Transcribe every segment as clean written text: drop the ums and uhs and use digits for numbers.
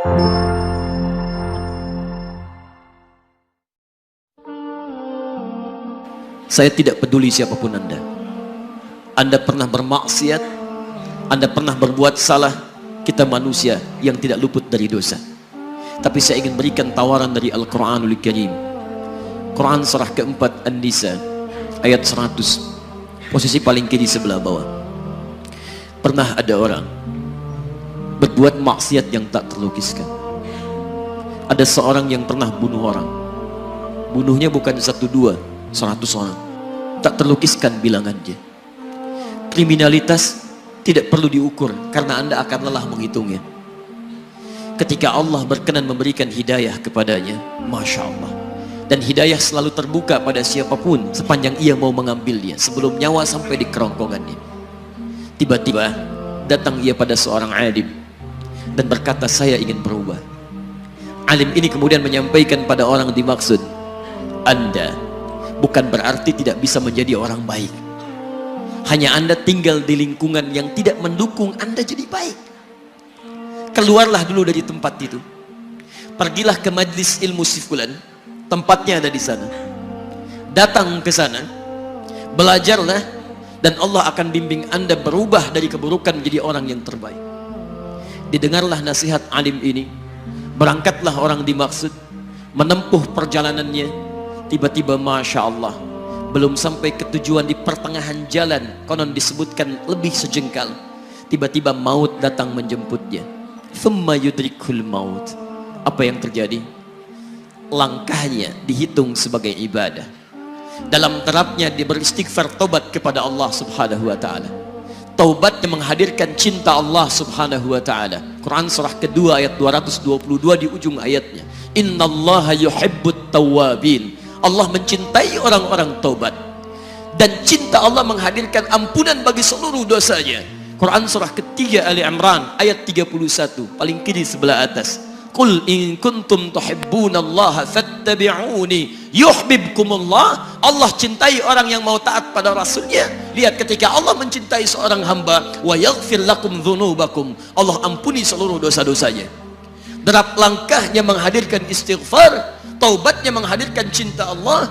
Saya tidak peduli siapapun Anda. Anda pernah bermaksiat, Anda pernah berbuat salah. Kita manusia yang tidak luput dari dosa. Tapi saya ingin berikan tawaran dari Al-Quranul Karim. Quran surah keempat An-Nisa ayat 100, posisi paling kiri sebelah bawah. Pernah ada orang berbuat maksiat yang tak terlukiskan. Ada seorang yang pernah bunuh orang. Bunuhnya bukan 1, 2, 100 orang. Tak terlukiskan bilangannya. Kriminalitas tidak perlu diukur karena Anda akan lelah menghitungnya. Ketika Allah berkenan memberikan hidayah kepadanya, Masya Allah, dan hidayah selalu terbuka pada siapapun sepanjang ia mau mengambilnya sebelum nyawa sampai di kerongkongannya. Tiba-tiba datang ia pada seorang alim dan berkata, saya ingin berubah. Alim ini kemudian menyampaikan pada orang dimaksud, Anda bukan berarti tidak bisa menjadi orang baik. Hanya Anda tinggal di lingkungan yang tidak mendukung Anda jadi baik. Keluarlah dulu dari tempat itu. Pergilah ke majlis ilmu si fulan, tempatnya ada di sana. Datang ke sana, belajarlah, dan Allah akan bimbing Anda berubah dari keburukan menjadi orang yang terbaik. Didengarlah nasihat alim ini. Berangkatlah orang dimaksud, menempuh perjalanannya. Tiba-tiba Masya Allah, belum sampai ke tujuan, di pertengahan jalan, konon disebutkan lebih sejengkal, tiba-tiba maut datang menjemputnya. Thumma yudrikul maut. Apa yang terjadi? Langkahnya dihitung sebagai ibadah. Dalam terapnya dia beristighfar, tobat kepada Allah subhanahu wa ta'ala. Taubatnya menghadirkan cinta Allah subhanahu wa ta'ala. Quran surah kedua ayat 222 di ujung ayatnya, Innallaha yuhibbut tawwabin. Allah mencintai orang-orang taubat, dan cinta Allah menghadirkan ampunan bagi seluruh dosanya. Quran surah ketiga Ali Imran ayat 31, paling kiri sebelah atas. Qul in kuntum tuhibbunallaha fattabi'uni yuhibbukumullah. Allah cintai orang yang mau taat pada Rasulnya. Lihat, ketika Allah mencintai seorang hamba, wa yaghfir lakum dzunubakum, Allah ampuni seluruh dosa-dosanya. Derap langkahnya menghadirkan istighfar, taubatnya menghadirkan cinta Allah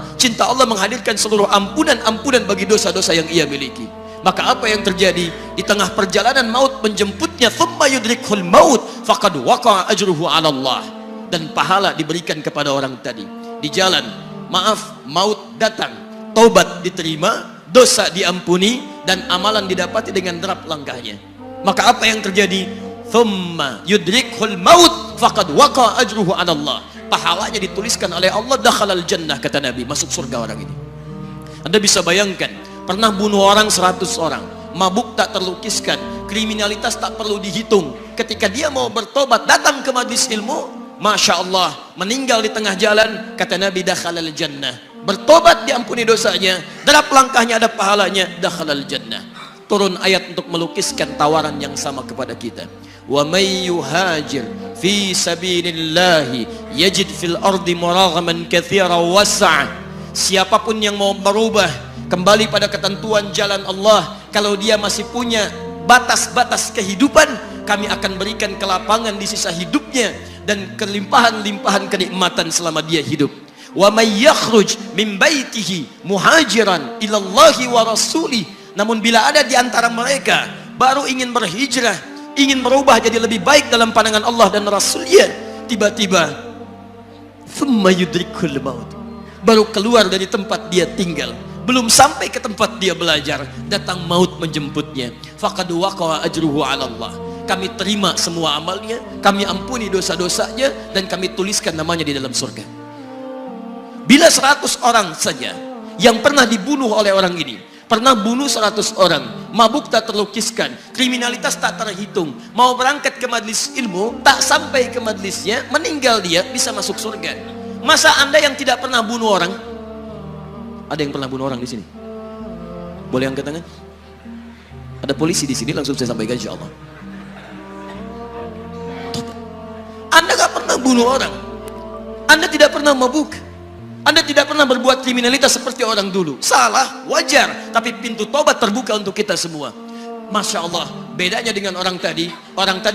menghadirkan seluruh ampunan bagi dosa-dosa yang ia miliki. Maka apa yang terjadi? Di tengah perjalanan maut menjemputnya, thumma yudrikhul maut faqad waqa'a ajruhu 'ala Allah. Dan pahala diberikan kepada orang tadi. Di jalan, maaf, maut datang, taubat diterima, dosa diampuni, dan amalan didapati dengan derap langkahnya. Maka apa yang terjadi? Thumma yudrikhul maut faqad waqa'a ajruhu 'ala Allah. Pahalanya dituliskan oleh Allah, dakhalal jannah, kata Nabi, masuk surga orang ini. Anda bisa bayangkan, pernah bunuh orang 100 orang, mabuk tak terlukiskan, kriminalitas tak perlu dihitung. Ketika dia mau bertobat, datang ke majlis ilmu, Masya Allah, meninggal di tengah jalan, kata Nabi, dakhalal jannah. Bertobat diampuni dosanya, derap langkahnya ada pahalanya, dakhalal jannah. Turun ayat untuk melukiskan tawaran yang sama kepada kita. Wa may yuhajir fi sabilillahi yajid fil ardi muraghaman katsira was'a. Siapapun yang mau berubah kembali pada ketentuan jalan Allah, kalau dia masih punya batas-batas kehidupan, kami akan berikan kelapangan di sisa hidupnya dan kelimpahan-limpahan kenikmatan selama dia hidup. Wa may yakhruj min baitihi muhajiran ila Allahi wa rasulih. Namun bila ada di antara mereka baru ingin berhijrah, ingin berubah jadi lebih baik dalam pandangan Allah dan Rasulnya, tiba-tiba thumma yudrikul maut, baru keluar dari tempat dia tinggal, belum sampai ke tempat dia belajar, datang maut menjemputnya. Faqad waqa'a ajruhu 'ala Allah. Kami terima semua amalnya, kami ampuni dosa-dosanya, dan kami tuliskan namanya di dalam surga. Bila 100 orang saja yang pernah dibunuh oleh orang ini, pernah bunuh 100 orang, mabuk tak terlukiskan, kriminalitas tak terhitung, mau berangkat ke majlis ilmu, tak sampai ke majlisnya, meninggal dia, bisa masuk surga. Masa Anda yang tidak pernah bunuh orang? Ada yang pernah bunuh orang di sini? Boleh angkat tangan? Ada polisi di sini, langsung saya sampaikan insyaallah. Anda gak pernah bunuh orang, Anda tidak pernah mabuk, Anda tidak pernah berbuat kriminalitas seperti orang dulu. Salah, wajar, tapi pintu tobat terbuka untuk kita semua. Masya Allah, Bedanya dengan orang tadi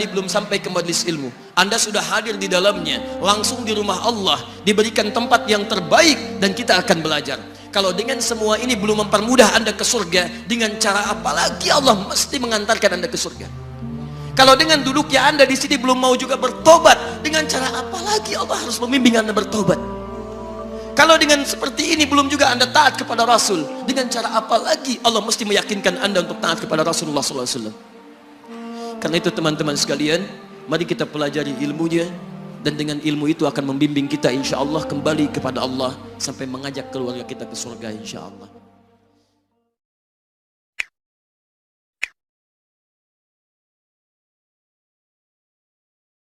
belum sampai ke majelis ilmu. Anda sudah hadir di dalamnya, langsung di rumah Allah, diberikan tempat yang terbaik dan kita akan belajar. Kalau dengan semua ini belum mempermudah Anda ke surga, dengan cara apa lagi Allah mesti mengantarkan Anda ke surga? Kalau dengan duduknya Anda di sini belum mau juga bertobat, dengan cara apa lagi Allah harus membimbing Anda bertobat? Kalau dengan seperti ini belum juga Anda taat kepada Rasul, dengan cara apa lagi Allah mesti meyakinkan Anda untuk taat kepada Rasulullah SAW? Karena itu teman-teman sekalian, mari kita pelajari ilmunya, dan dengan ilmu itu akan membimbing kita insya Allah kembali kepada Allah sampai mengajak keluarga kita ke surga insya Allah.